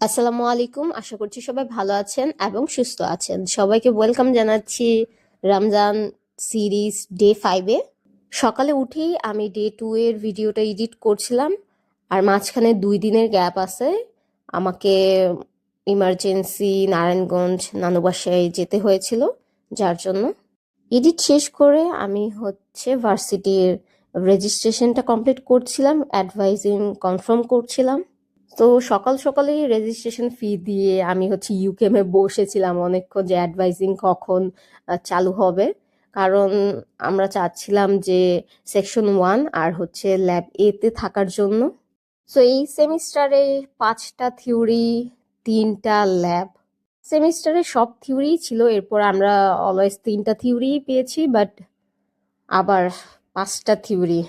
আসসালামু আলাইকুম, আশা করছি সবাই ভালো আছেন এবং সুস্থ আছেন। সবাইকে ওয়েলকাম জানাচ্ছি রমজান সিরিজ ডে 5-এ। সকালে উঠেই আমি ডে 2 এর ভিডিওটা এডিট করছিলাম, আর মাঝখানে 2 দিনের গ্যাপ আছে। আমাকে ইমার্জেন্সি নারায়ণগঞ্জ নানু বাসায় যেতে হয়েছিল, যার জন্য এডিট শেষ করে আমি ভার্সিটির রেজিস্ট্রেশনটা কমপ্লিট করছিলাম, অ্যাডভাইজিং কনফার্ম করছিলাম। তো সকাল সকালেই রেজিস্ট্রেশন ফি দিয়ে আমি ইউকেমে বসেছিলাম অনেকক্ষণ, যে অ্যাডভাইজিং কখন চালু হবে। কারণ আমরা চাচ্ছিলাম যে সেকশন 1 আর ল্যাব এতে থাকার জন্য। সো এই সেমিস্টারে 5টা থিওরি, 3টা ল্যাব। সেমিস্টারে সব থিওরি ছিল, এরপর আমরা অলওয়েজ 3টা থিওরি পেয়েছি, বাট আবার 5টা থিওরি।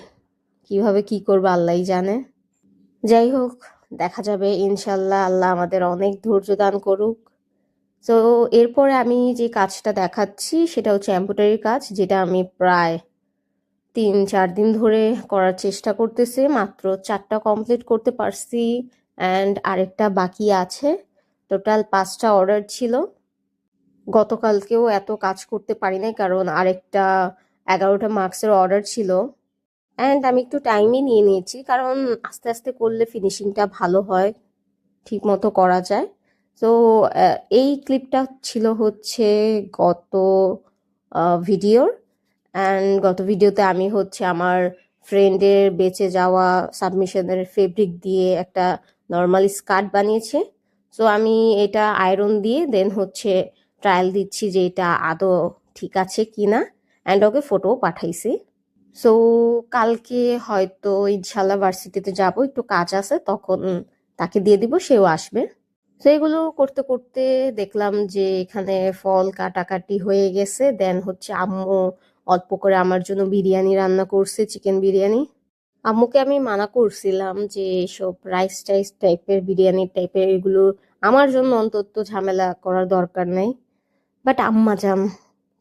কিভাবে কি করবো আল্লাহই জানে। যাই হোক, দেখা যাবে ইনশাল্লাহ। আল্লাহ আমাদের অনেক ধৈর্য দান করুক। তো এরপরে আমি যে কাজটা দেখাচ্ছি সেটা এমব্রয়ডারির কাজ, যেটা আমি প্রায় 3-4 দিন ধরে করার চেষ্টা করতেছি। মাত্র 4টা কমপ্লিট করতে পারছি, অ্যান্ড আরেকটা বাকি আছে। টোটাল 5টা অর্ডার ছিল। গতকালকেও এত কাজ করতে পারি নাই, কারণ আরেকটা 11টা মার্কসের অর্ডার ছিল। অ্যান্ড আমি একটু টাইমই নিয়ে নিয়েছি, কারণ আস্তে আস্তে করলে ফিনিশিংটা ভালো হয়, ঠিক মতো করা যায়। তো এই ক্লিপটা ছিল গত ভিডিওর। অ্যান্ড গত ভিডিওতে আমি আমার ফ্রেন্ডের বেঁচে যাওয়া সাবমিশনের ফেব্রিক দিয়ে একটা নর্মাল স্কার্ট বানিয়েছি। সো আমি এটা আয়রন দিয়ে দেন ট্রায়াল দিচ্ছি যে এটা আদৌ ঠিক আছে কিনা, অ্যান্ড ওকে ফটোও পাঠাইছি। সো কালকে হয়তো ইনশাল্লাহ ভার্সিটিতে যাব, একটু কাজ আছে, তখন তাকে দিয়ে দিব, সেও আসবে। তো এগুলো করতে করতে দেখলাম যে এখানে ফল কাটাকাটি হয়ে গেছে। দেন আম্মু অল্প করে আমার জন্য বিরিয়ানি রান্না করছে, চিকেন বিরিয়ানি। আম্মুকে আমি মানা করছিলাম যে এসব রাইস টাইস টাইপের, বিরিয়ানি টাইপের এগুলো আমার জন্য অন্তত ঝামেলা করার দরকার নেই। বাট আম্মা জান,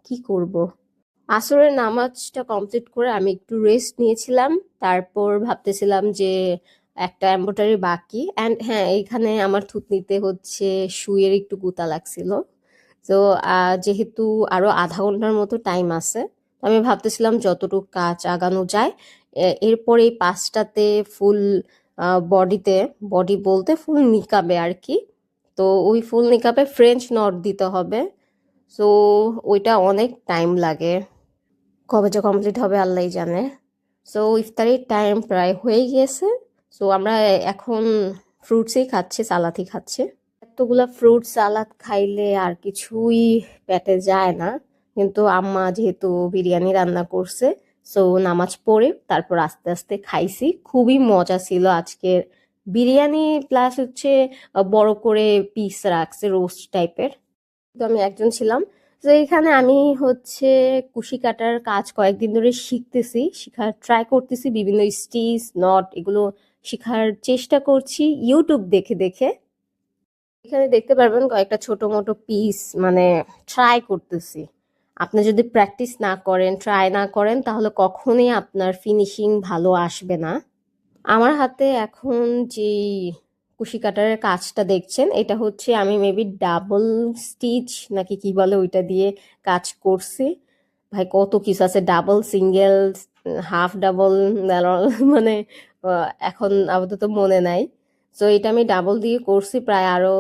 কি করব। আসরের নামাজটা কমপ্লিট করে আমি একটু রেস্ট নিয়েছিলাম। তারপর ভাবতেছিলাম যে একটা এমব্রয়ডারি বাকি। অ্যান্ড হ্যাঁ, এখানে আমার থুতনিতে সুইয়ের একটু গুতা লাগছিল। তো যেহেতু আরো আধা ঘন্টার মতো টাইম আছে, আমি ভাবতেছিলাম যতটুকু কাজ আগানো যায়। এরপরে এই 5টাতে ফুল বডিতে, বডি বলতে ফুল নিকাবে আর কি। তো ওই ফুল নিকাবে ফ্রেঞ্চ নট দিতে হবে। সো ওইটা অনেক টাইম লাগে, কবে যে কমপ্লিট হবে আল্লাহই জানে। সো ইফতারির টাইম প্রায় হয়ে গিয়েছে। সো আমরা এখন ফ্রুটসই খাচ্ছি, সালাদই খাচ্ছি। এতগুলা ফ্রুট সালাদ খাইলে আর কিছুই পেটে যায় না। কিন্তু আম্মা যেহেতু বিরিয়ানি রান্না করছে, সো নামাজ পড়ে তারপর আস্তে আস্তে খাইছি। খুবই মজা ছিল আজকের বিরিয়ানি, প্লাস বড় করে পিস রাখছে রোস্ট টাইপের। তো আমি একজন ছিলাম। তো এখানে আমি কুশি কাটার কাজ কয়েকদিন ধরে শিখতেছি, শেখার ট্রাই করতেছি, বিভিন্ন স্টিচ নট এগুলো শেখার চেষ্টা করছি ইউটিউব দেখে দেখে। এখানে দেখতে পারবেন কয়েকটা ছোট মোটো পিস মানে ট্রাই করতেছি। আপনি যদি প্র্যাকটিস না করেন, ট্রাই না করেন, তাহলে কখনোই আপনার ফিনিশিং ভালো আসবে না। আমার হাতে এখন যে কুশি কাটারের কাজটা দেখছেন, এটা আমি মেবি ডাবল স্টিচ নাকি কি বলে ওইটা দিয়ে কাজ করছি। ভাই কত কিছু আছে, ডাবল, সিঙ্গেল, হাফ ডাবল, মানে এখন আপাতত মনে নাই। তো এটা আমি ডাবল দিয়ে করছি, প্রায় আরো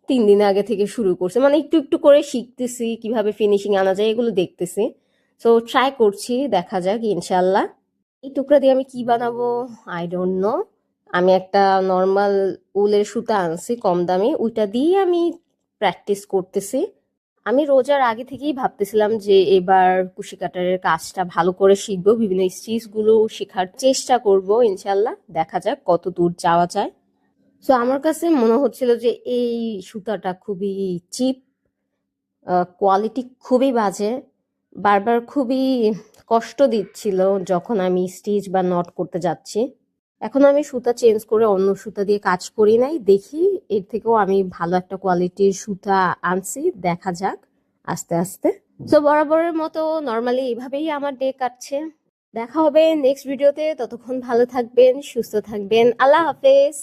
3 দিন আগে থেকে শুরু করছি। মানে একটু একটু করে শিখতেছি কিভাবে ফিনিশিং আনা যায়, এগুলো দেখতেছি। তো ট্রাই করছি, দেখা যাক ইনশাল্লাহ। এই টুকরা দিয়ে আমি কি বানাবো আই ডোন্ট নো। আমি একটা নর্মাল উলের সুতা আনছি কম দামি, ওইটা দিয়ে আমি প্র্যাকটিস করতেছি। আমি রোজার আগে থেকেই ভাবতেছিলাম যে এবার কুশি কাটারের কাজটা ভালো করে শিখবো, বিভিন্ন স্টিচ গুলো শেখার চেষ্টা করব ইনশাল্লাহ। দেখা যাক কত দূর যাওয়া যায়। তো আমার কাছে মনে হচ্ছিল যে এই সুতাটা খুবই চিপ, কোয়ালিটি খুবই বাজে, বারবার খুবই কষ্ট দিচ্ছিল যখন আমি স্টিচ বা নট করতে যাচ্ছি। এখন আমি সুতা চেঞ্জ করে অন্য সুতা দিয়ে কাজ করি নাই, দেখি এর থেকেও আমি ভালো একটা কোয়ালিটির সুতা আনছি, দেখা যাক আস্তে আস্তে। তো বরাবরের মতো নর্মালি এইভাবেই আমার ডে কাটছে। দেখা হবে নেক্সট ভিডিওতে, ততক্ষণ ভালো থাকবেন, সুস্থ থাকবেন। আল্লাহ হাফেজ।